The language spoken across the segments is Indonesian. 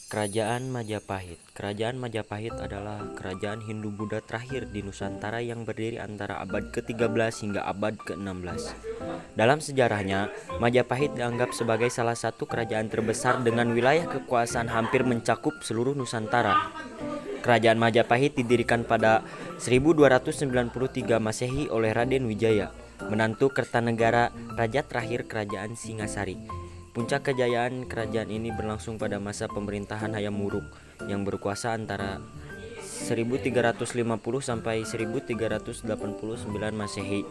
Kerajaan Majapahit. Kerajaan Majapahit adalah kerajaan Hindu-Buddha terakhir di Nusantara yang berdiri antara abad ke-13 hingga abad ke-16. Dalam sejarahnya, Majapahit dianggap sebagai salah satu kerajaan terbesar dengan wilayah kekuasaan hampir mencakup seluruh Nusantara. Kerajaan Majapahit didirikan pada 1293 Masehi oleh Raden Wijaya, menantu Kertanegara, raja terakhir Kerajaan Singasari. Puncak kejayaan kerajaan ini berlangsung pada masa pemerintahan Hayam Wuruk yang berkuasa antara 1350 sampai 1389 Masehi.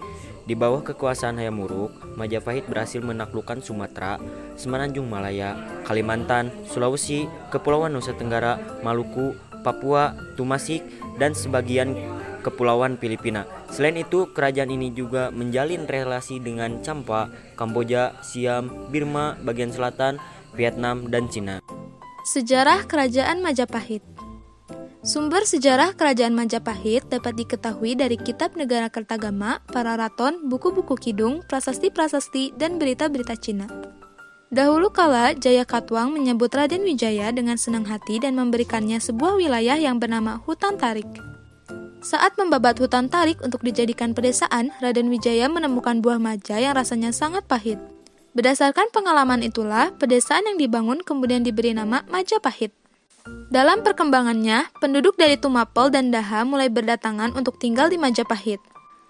Di bawah kekuasaan Hayam Wuruk, Majapahit berhasil menaklukkan Sumatera, Semenanjung Malaya, Kalimantan, Sulawesi, Kepulauan Nusa Tenggara, Maluku, Papua, Tumasik, dan sebagian Kepulauan Filipina. Selain itu, kerajaan ini juga menjalin relasi dengan Champa, Kamboja, Siam, Birma, bagian selatan, Vietnam, dan Cina. Sejarah Kerajaan Majapahit. Sumber sejarah Kerajaan Majapahit dapat diketahui dari Kitab Negara Kertagama, para raton, buku-buku kidung, prasasti-prasasti, dan berita-berita Cina. Dahulu kala, Jaya Katuang menyambut Raden Wijaya dengan senang hati dan memberikannya sebuah wilayah yang bernama Hutan Tarik. Saat membabat hutan tarik untuk dijadikan pedesaan, Raden Wijaya menemukan buah maja yang rasanya sangat pahit. Berdasarkan pengalaman itulah, pedesaan yang dibangun kemudian diberi nama Majapahit. Dalam perkembangannya, penduduk dari Tumapel dan Daha mulai berdatangan untuk tinggal di Majapahit.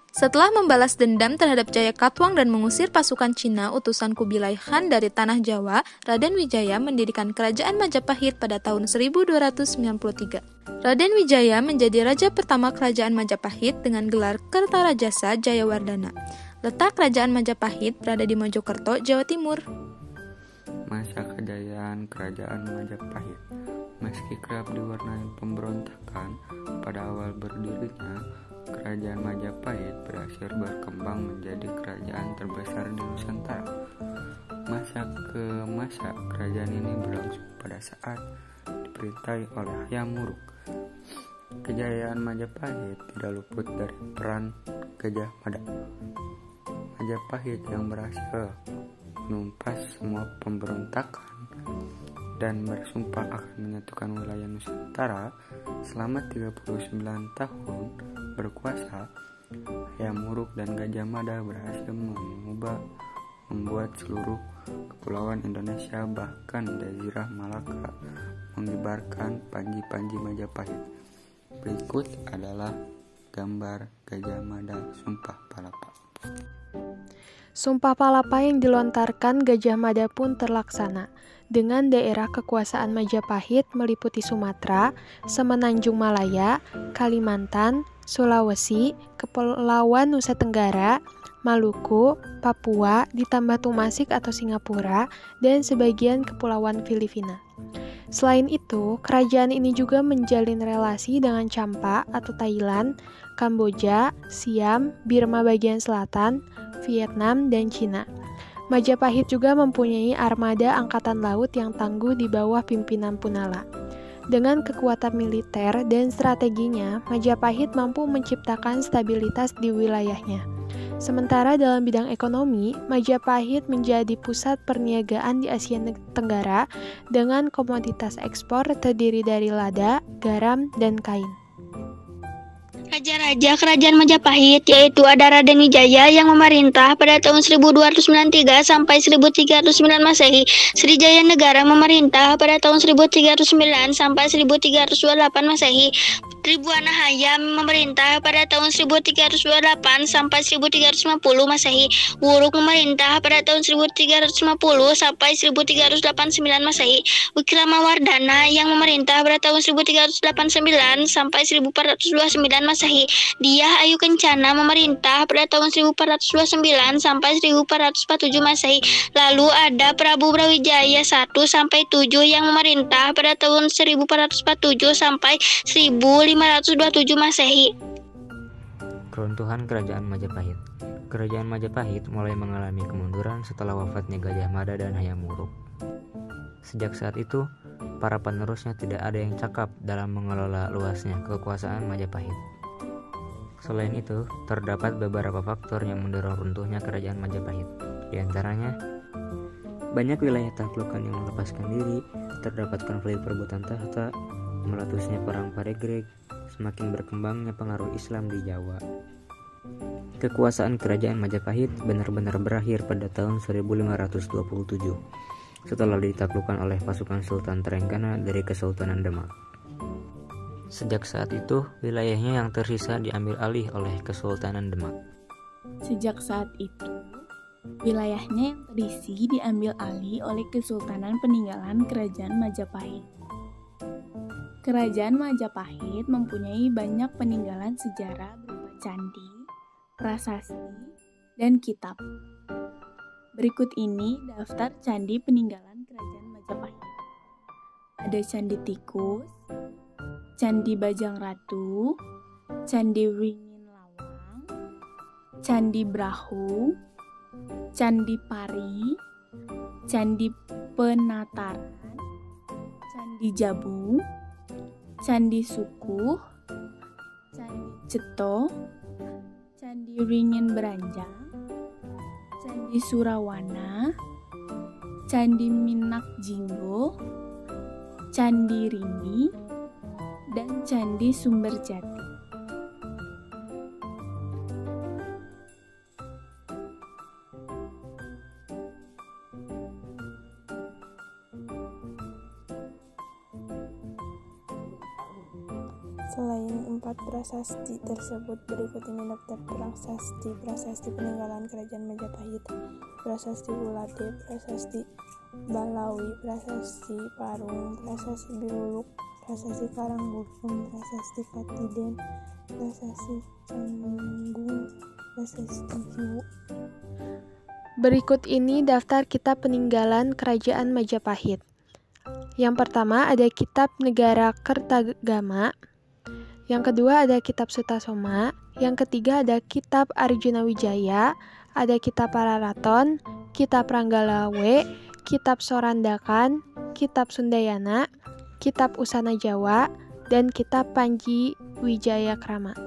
Setelah membalas dendam terhadap Jaya Katuang dan mengusir pasukan Cina utusan Kubilai Khan dari tanah Jawa, Raden Wijaya mendirikan kerajaan Majapahit pada tahun 1293. Raden Wijaya menjadi raja pertama kerajaan Majapahit dengan gelar Kertarajasa Jayawardhana. Letak kerajaan Majapahit berada di Mojokerto, Jawa Timur. Masa kejayaan kerajaan Majapahit. Meski kerap diwarnai pemberontakan, pada awal berdirinya, kerajaan Majapahit berhasil berkembang menjadi kerajaan terbesar di Nusantara. Masa ke masa, kerajaan ini berlangsung pada saat diperintahi oleh Hayam Wuruk. Kejayaan Majapahit tidak luput dari peran Gajah Mada. Majapahit yang berhasil menumpas semua pemberontakan dan bersumpah akan menyatukan wilayah Nusantara selama 39 tahun berkuasa. Hayam Wuruk dan Gajah Mada berhasil membuat seluruh kepulauan Indonesia bahkan Jazirah Malaka mengibarkan panji-panji Majapahit. Berikut adalah gambar Gajah Mada Sumpah Palapa. Sumpah Palapa yang dilontarkan Gajah Mada pun terlaksana, dengan daerah kekuasaan Majapahit meliputi Sumatera, Semenanjung Malaya, Kalimantan, Sulawesi, Kepulauan Nusa Tenggara, Maluku, Papua, ditambah Tumasik atau Singapura, dan sebagian Kepulauan Filipina. Selain itu, kerajaan ini juga menjalin relasi dengan Champa atau Thailand, Kamboja, Siam, Birma bagian selatan, Vietnam, dan Cina. Majapahit juga mempunyai armada angkatan laut yang tangguh di bawah pimpinan Punala. Dengan kekuatan militer dan strateginya, Majapahit mampu menciptakan stabilitas di wilayahnya. Sementara dalam bidang ekonomi, Majapahit menjadi pusat perniagaan di Asia Tenggara dengan komoditas ekspor terdiri dari lada, garam, dan kain. Raja-raja kerajaan Majapahit yaitu ada Raden Wijaya yang memerintah pada tahun 1293 sampai 1309 Masehi, Srijaya Negara memerintah pada tahun 1309 sampai 1328 Masehi, Tribhuwana Hayam memerintah pada tahun 1328 sampai 1350 Masehi, Wuruk memerintah pada tahun 1350 sampai 1389 Masehi, Wikramawardhana yang memerintah pada tahun 1389 sampai 1429 Masehi, Dyah Ayu Kencana memerintah pada tahun 1429 sampai 1447 Masehi. Lalu ada Prabu Brawijaya 1 sampai 7 yang memerintah pada tahun 1447 sampai 1527 Masehi. Keruntuhan Kerajaan Majapahit. Kerajaan Majapahit mulai mengalami kemunduran setelah wafatnya Gajah Mada dan Hayam Wuruk. Sejak saat itu, para penerusnya tidak ada yang cakap dalam mengelola luasnya kekuasaan Majapahit. Selain itu, terdapat beberapa faktor yang mendorong runtuhnya Kerajaan Majapahit. Di antaranya, Banyak wilayah taklukan yang melepaskan diri, terdapat konflik perebutan tahta, meletusnya perang Paregreg, semakin berkembangnya pengaruh Islam di Jawa. Kekuasaan kerajaan Majapahit benar-benar berakhir pada tahun 1527 setelah ditaklukkan oleh pasukan Sultan Trenggana dari Kesultanan Demak. Sejak saat itu, wilayahnya yang tersisa diambil alih oleh Kesultanan Demak. Sejak saat itu, wilayahnya yang terisi diambil alih oleh Kesultanan peninggalan Kerajaan Majapahit. Kerajaan Majapahit mempunyai banyak peninggalan sejarah berupa candi, prasasti, dan kitab. Berikut ini daftar candi peninggalan Kerajaan Majapahit. Ada Candi Tikus, Candi Bajang Ratu, Candi Wringin Lawang, Candi Brahu, Candi Pari, Candi Penataran, Candi Jabung, Candi Sukuh, Candi Ceto, Candi Wringin Beranjang, Candi Surawana, Candi Minak Jinggo, Candi Rini, dan Candi Sumberjati. Selain 4 prasasti tersebut, berikut ini daftar prasasti peninggalan Kerajaan Majapahit: Prasasti Bulate, Prasasti Balawi, Prasasti Parung, Prasasti Biluluk, Prasasti Karanggulung, Prasasti Katiden, Prasasti Canggung, Prasasti Jiwu. Berikut ini daftar kitab peninggalan Kerajaan Majapahit. Yang pertama ada Kitab Negara Kertagama. Yang kedua ada Kitab Sutasoma. Yang ketiga ada Kitab Arjuna Wijaya. Ada Kitab Pararaton, Kitab Ranggalawe, Kitab Sorandakan, Kitab Sundayana, Kitab Usana Jawa, dan Kitab Panji Wijaya Krama.